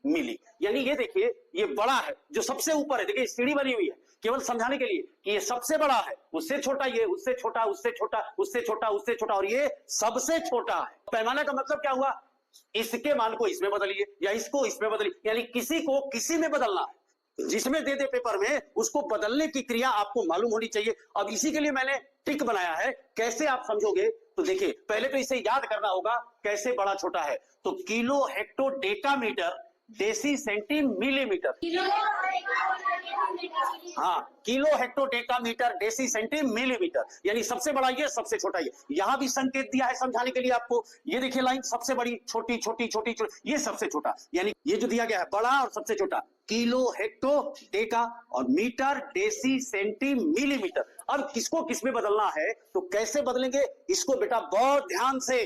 मिली। यानी ये देखिए, ये बड़ा है जो सबसे ऊपर है, देखिए सीढ़ी बनी हुई है केवल समझाने के लिए कि ये सबसे बड़ा है, उससे छोटा ये, उससे छोटा, उससे छोटा, उससे छोटा, उससे छोटा, और ये सबसे छोटा है। पैमाने का मतलब क्या हुआ, इसके मान को इसमें बदलिए या इसको इसमें बदलिए, यानी किसी को किसी में बदलना है। जिसमें दे दे पेपर में उसको बदलने की क्रिया आपको मालूम होनी चाहिए। अब इसी के लिए मैंने ट्रिक बनाया है, कैसे आप समझोगे तो देखिए, पहले तो इसे याद करना होगा कैसे बड़ा छोटा है। तो kilo hecto decametre deci centi millimetre, हाँ kilo hecto decametre deci centi millimetre, यानी सबसे बड़ा ये, सबसे छोटा ये। यहां भी संकेत दिया है समझाने के लिए आपको, ये देखिए लाइन, सबसे बड़ी, छोटी छोटी छोटी छोटी, ये सबसे छोटा, यानी ये जो दिया गया है बड़ा और सबसे छोटा, किलो हेक्टो डेका और मीटर डेसी सेंटी मिलीमीटर। अब किसको किसमें बदलना है तो कैसे बदलेंगे, इसको बेटा बहुत ध्यान से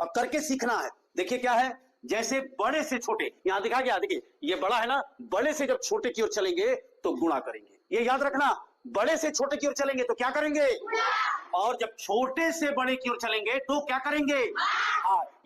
अब करके सीखना है। देखिए क्या है, जैसे बड़े से छोटे, यहां दिखा गया, देखिए ये बड़ा है ना, बड़े से जब छोटे की ओर चलेंगे तो गुणा करेंगे, ये याद रखना। बड़े से छोटे की ओर चलेंगे तो क्या करेंगे, और जब छोटे से बड़े की ओर चलेंगे तो क्या करेंगे,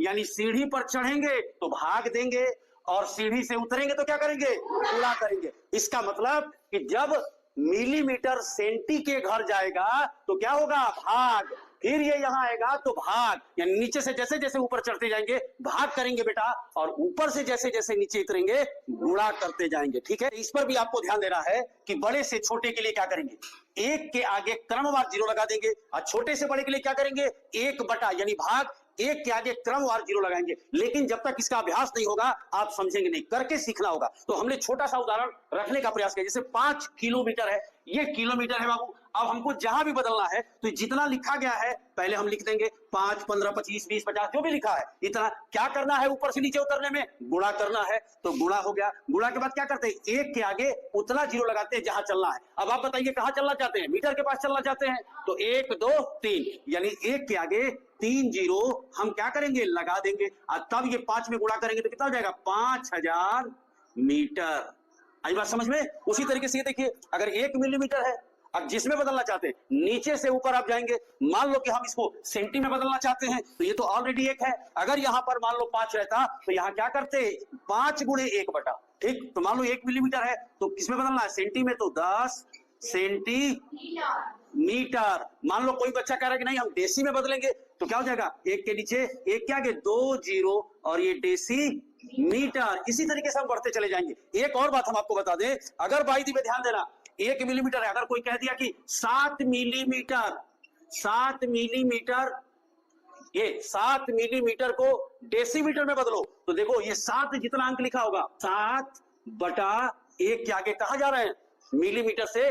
यानी सीढ़ी पर चढ़ेंगे तो भाग देंगे, और सीढ़ी से उतरेंगे तो क्या करेंगे, गुणा करेंगे। इसका मतलब कि जब मिलीमीटर सेंटी के घर जाएगा तो क्या होगा, भाग, फिर ये यहां आएगा तो भाग, यानी नीचे से जैसे जैसे ऊपर चढ़ते जाएंगे भाग करेंगे बेटा, और ऊपर से जैसे जैसे नीचे उतरेंगे गुणा करते जाएंगे। ठीक है, इस पर भी आपको ध्यान देना है कि बड़े से छोटे के लिए क्या करेंगे, एक के आगे क्रमवार जीरो लगा देंगे, और छोटे से बड़े के लिए क्या करेंगे, एक बटा यानी भाग, एक के आगे क्रमवार जीरो लगाएंगे। लेकिन जब तक इसका अभ्यास नहीं होगा आप समझेंगे नहीं, करके सीखना होगा। तो हमने छोटा सा उदाहरण रखने का प्रयास किया, जैसे 5 किलोमीटर है, ये किलोमीटर है बाबू। अब हमको जहां भी बदलना है तो जितना लिखा गया है पहले हम लिख देंगे, 5, 15, 25, 20, 50 जो भी लिखा है इतना। क्या करना है, ऊपर से नीचे उतरने में गुणा करना है, तो गुणा हो गया। गुणा के बाद क्या करते हैं, एक के आगे उतना जीरो लगाते हैं जहां चलना है। अब आप बताइए कहां चलना चाहते हैं, मीटर के पास चलना चाहते हैं, तो 1, 2, 3, यानी एक के आगे 3 जीरो हम क्या करेंगे, लगा देंगे, और तब ये 5 में गुणा करेंगे तो कितना हो जाएगा, 5000 मीटर। आई बात समझ में। उसी तरीके से देखिए, अगर 1 मिलीमीटर है, अब जिसमें बदलना चाहते हैं नीचे से ऊपर आप जाएंगे, मान लो कि हम इसको सेंटी में बदलना चाहते हैं तो ये तो ऑलरेडी 1 है। अगर यहां पर मान लो 5 रहता तो यहां क्या करते, 5 गुणे 1 बटा, ठीक, तो मान लो 1 मिलीमीटर है तो किसमें बदलना है, सेंटी में, तो 10 सेंटीमीटर। मान लो कोई बच्चा कह रहा है कि नहीं हम डेसी में बदलेंगे, तो क्या हो जाएगा, एक के नीचे एक के आगे 2 जीरो और ये डेसी मीटर। इसी तरीके से हम बढ़ते चले जाएंगे। एक और बात हम आपको बता दें, अगर बाई दी में ध्यान देना, 1 मिलीमीटर है, अगर कोई कह दिया कि 7 मिलीमीटर, 7 मिलीमीटर, ये 7 मिलीमीटर को डेसीमीटर में बदलो, तो देखो ये 7 जितना अंक लिखा होगा, 7 बटा 1 के आगे कहां जा रहे हैं, मिलीमीटर से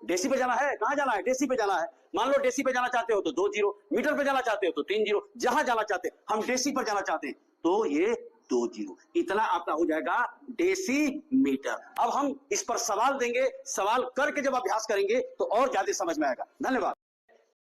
डेसी पे जाना है, कहां जाना है, डेसी पे जाना है। मान लो डेसी पे जाना चाहते हो तो 2 जीरो, मीटर पे जाना चाहते हो तो 3 जीरो, जहां जाना चाहते हैं, हम डेसी पर जाना चाहते हैं तो ये 2 जीरो, इतना आपका हो जाएगा डेसी मीटर। अब हम इस पर सवाल देंगे, सवाल करके जब अभ्यास करेंगे तो और ज्यादा समझ में आएगा। धन्यवाद।